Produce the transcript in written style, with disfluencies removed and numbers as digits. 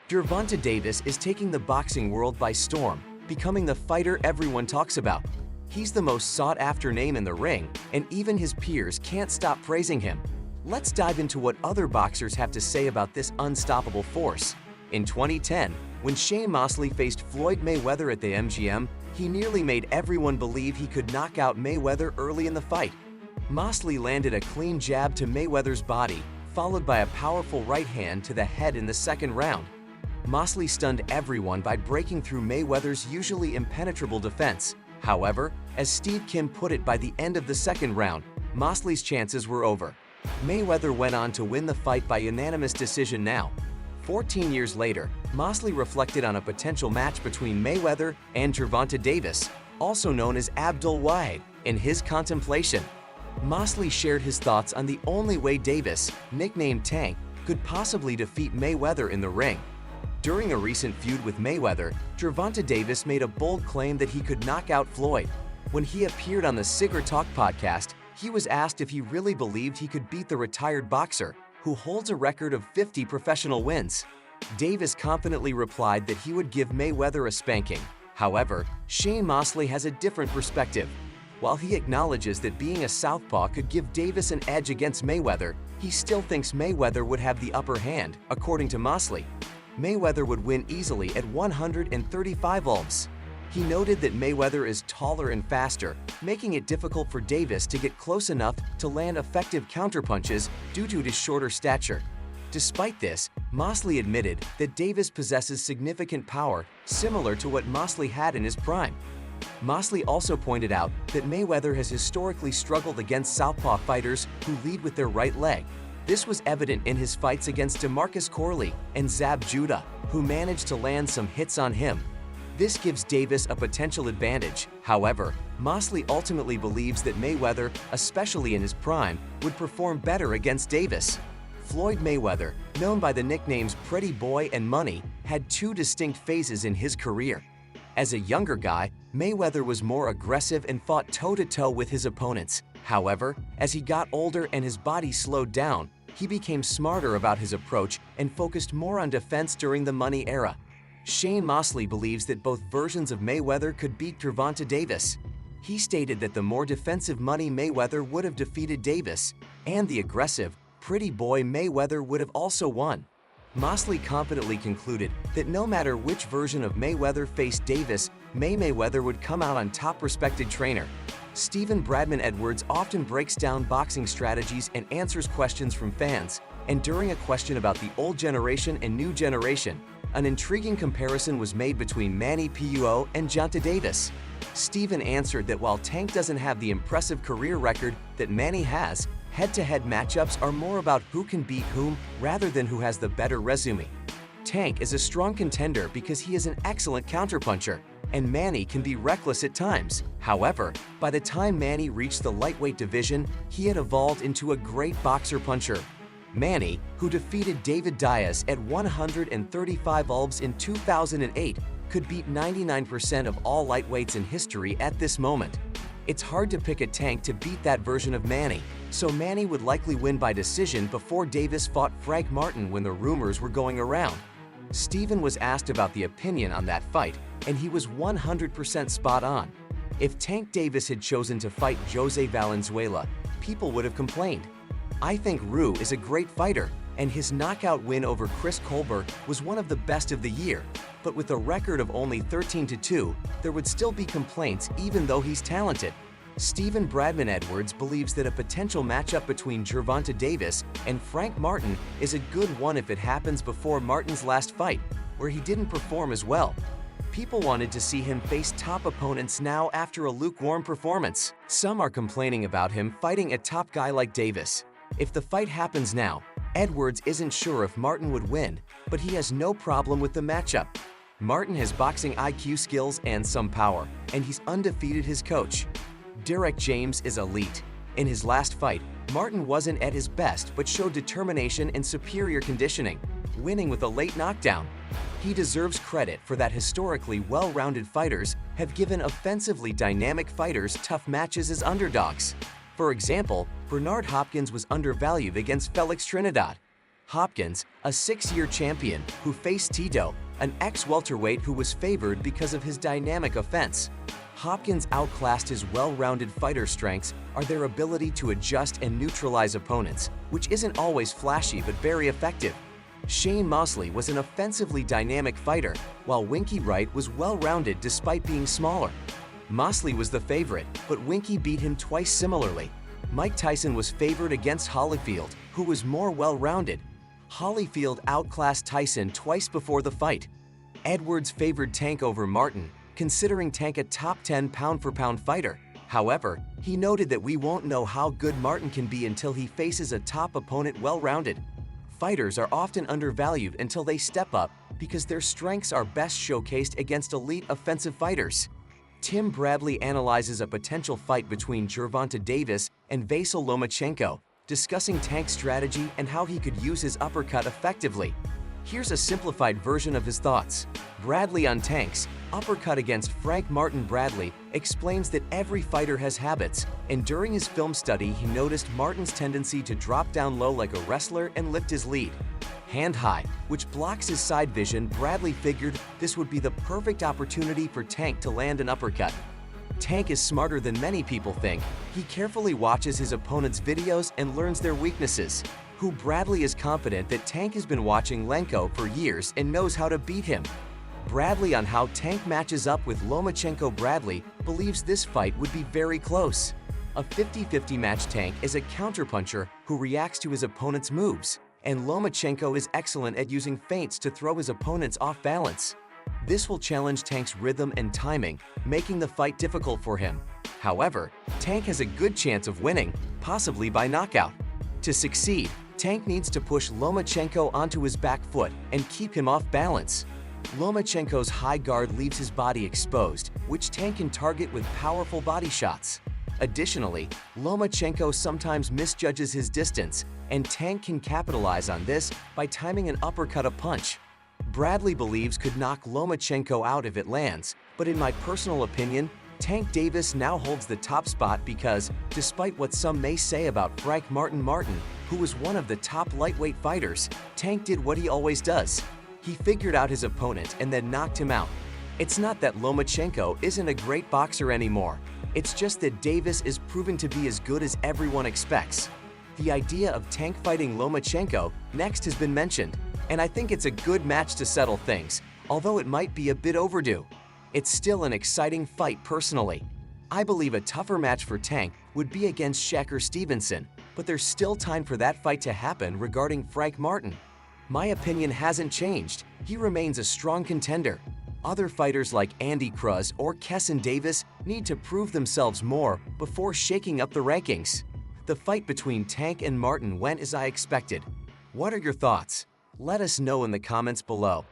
Gervonta Davis is taking the boxing world by storm, becoming the fighter everyone talks about. He's the most sought-after name in the ring, and even his peers can't stop praising him. Let's dive into what other boxers have to say about this unstoppable force. In 2010, when Shane Mosley faced Floyd Mayweather at the MGM, he nearly made everyone believe he could knock out Mayweather early in the fight. Mosley landed a clean jab to Mayweather's body, followed by a powerful right hand to the head in the second round. Mosley stunned everyone by breaking through Mayweather's usually impenetrable defense. However, as Steve Kim put it, by the end of the second round, Mosley's chances were over. Mayweather went on to win the fight by unanimous decision. Now, 14 years later, Mosley reflected on a potential match between Mayweather and Gervonta Davis, also known as Abdul Wahid, in his contemplation. Mosley shared his thoughts on the only way Davis, nicknamed Tank, could possibly defeat Mayweather in the ring. During a recent feud with Mayweather, Gervonta Davis made a bold claim that he could knock out Floyd. When he appeared on the Sigger Talk podcast, he was asked if he really believed he could beat the retired boxer, who holds a record of 50 professional wins. Davis confidently replied that he would give Mayweather a spanking. However, Shane Mosley has a different perspective. While he acknowledges that being a southpaw could give Davis an edge against Mayweather, he still thinks Mayweather would have the upper hand. According to Mosley, Mayweather would win easily at 135 ulms. He noted that Mayweather is taller and faster, making it difficult for Davis to get close enough to land effective counterpunches due to his shorter stature. Despite this, Mosley admitted that Davis possesses significant power, similar to what Mosley had in his prime. Mosley also pointed out that Mayweather has historically struggled against southpaw fighters who lead with their right leg. This was evident in his fights against DeMarcus Corley and Zab Judah, who managed to land some hits on him. This gives Davis a potential advantage. However, Mosley ultimately believes that Mayweather, especially in his prime, would perform better against Davis. Floyd Mayweather, known by the nicknames Pretty Boy and Money, had two distinct phases in his career. As a younger guy, Mayweather was more aggressive and fought toe-to-toe with his opponents. However, as he got older and his body slowed down, he became smarter about his approach and focused more on defense during the Money era. Shane Mosley believes that both versions of Mayweather could beat Gervonta Davis. He stated that the more defensive Money Mayweather would have defeated Davis, and the aggressive, Pretty Boy Mayweather would have also won. Mosley confidently concluded that no matter which version of Mayweather faced Davis, Mayweather would come out on top. Respected trainer Stephen Bradman Edwards often breaks down boxing strategies and answers questions from fans, and during a question about the old generation and new generation, an intriguing comparison was made between Manny Pacquiao and Gervonta Davis. Stephen answered that while Tank doesn't have the impressive career record that Manny has, head-to-head matchups are more about who can beat whom rather than who has the better resume. Tank is a strong contender because he is an excellent counterpuncher, and Manny can be reckless at times. However, by the time Manny reached the lightweight division, he had evolved into a great boxer-puncher. Manny, who defeated David Diaz at 135 ulms in 2008, could beat 99% of all lightweights in history at this moment. It's hard to pick a Tank to beat that version of Manny, so Manny would likely win by decision before Davis fought Frank Martin when the rumors were going around. Stephen was asked about the opinion on that fight, and he was 100% spot on. If Tank Davis had chosen to fight Jose Valenzuela, people would have complained. I think Rue is a great fighter, and his knockout win over Chris Colbert was one of the best of the year. But with a record of only 13-2, there would still be complaints even though he's talented. Stephen Bradman Edwards believes that a potential matchup between Gervonta Davis and Frank Martin is a good one if it happens before Martin's last fight, where he didn't perform as well. People wanted to see him face top opponents now after a lukewarm performance. Some are complaining about him fighting a top guy like Davis. If the fight happens now, Edwards isn't sure if Martin would win, but he has no problem with the matchup. Martin has boxing IQ skills and some power, and he's undefeated his coach. Derek James is elite. In his last fight, Martin wasn't at his best but showed determination and superior conditioning, winning with a late knockdown. He deserves credit for that. Historically well-rounded fighters have given offensively dynamic fighters tough matches as underdogs. For example, Bernard Hopkins was undervalued against Felix Trinidad. Hopkins, a 6-year champion who faced Tito, an ex-welterweight who was favored because of his dynamic offense. Hopkins outclassed his well-rounded fighter strengths are their ability to adjust and neutralize opponents, which isn't always flashy but very effective. Shane Mosley was an offensively dynamic fighter, while Winky Wright was well-rounded despite being smaller. Mosley was the favorite, but Winky beat him twice similarly. Mike Tyson was favored against Holyfield, who was more well-rounded. Holyfield outclassed Tyson twice before the fight. Edwards favored Tank over Martin, considering Tank a top 10 pound-for-pound fighter. However, he noted that we won't know how good Martin can be until he faces a top opponent well-rounded. Fighters are often undervalued until they step up because their strengths are best showcased against elite offensive fighters. Tim Bradley analyzes a potential fight between Gervonta Davis and Vasyl Lomachenko, discussing Tank's strategy and how he could use his uppercut effectively. Here's a simplified version of his thoughts. Bradley on Tank's uppercut against Frank Martin. Bradley explains that every fighter has habits, and during his film study he noticed Martin's tendency to drop down low like a wrestler and lift his lead hand high, which blocks his side vision. Bradley figured this would be the perfect opportunity for Tank to land an uppercut. Tank is smarter than many people think. He carefully watches his opponent's videos and learns their weaknesses. Bradley is confident that Tank has been watching Lenko for years and knows how to beat him. Bradley on how Tank matches up with Lomachenko. Bradley believes this fight would be very close. A 50-50 match. Tank is a counterpuncher who reacts to his opponent's moves, and Lomachenko is excellent at using feints to throw his opponents off balance. This will challenge Tank's rhythm and timing, making the fight difficult for him. However, Tank has a good chance of winning, possibly by knockout. To succeed, Tank needs to push Lomachenko onto his back foot and keep him off balance. Lomachenko's high guard leaves his body exposed, which Tank can target with powerful body shots. Additionally, Lomachenko sometimes misjudges his distance, and Tank can capitalize on this by timing an uppercut a punch. Bradley believes could knock Lomachenko out if it lands, but in my personal opinion, Tank Davis now holds the top spot because, despite what some may say about Frank Martin, who was one of the top lightweight fighters, Tank did what he always does. He figured out his opponent and then knocked him out. It's not that Lomachenko isn't a great boxer anymore. It's just that Davis is proven to be as good as everyone expects. The idea of Tank fighting Lomachenko next has been mentioned, and I think it's a good match to settle things, although it might be a bit overdue. It's still an exciting fight personally. I believe a tougher match for Tank would be against Shakur Stevenson, but there's still time for that fight to happen. Regarding Frank Martin, my opinion hasn't changed. He remains a strong contender. Other fighters like Andy Cruz or Kesson Davis need to prove themselves more before shaking up the rankings. The fight between Tank and Martin went as I expected. What are your thoughts? Let us know in the comments below.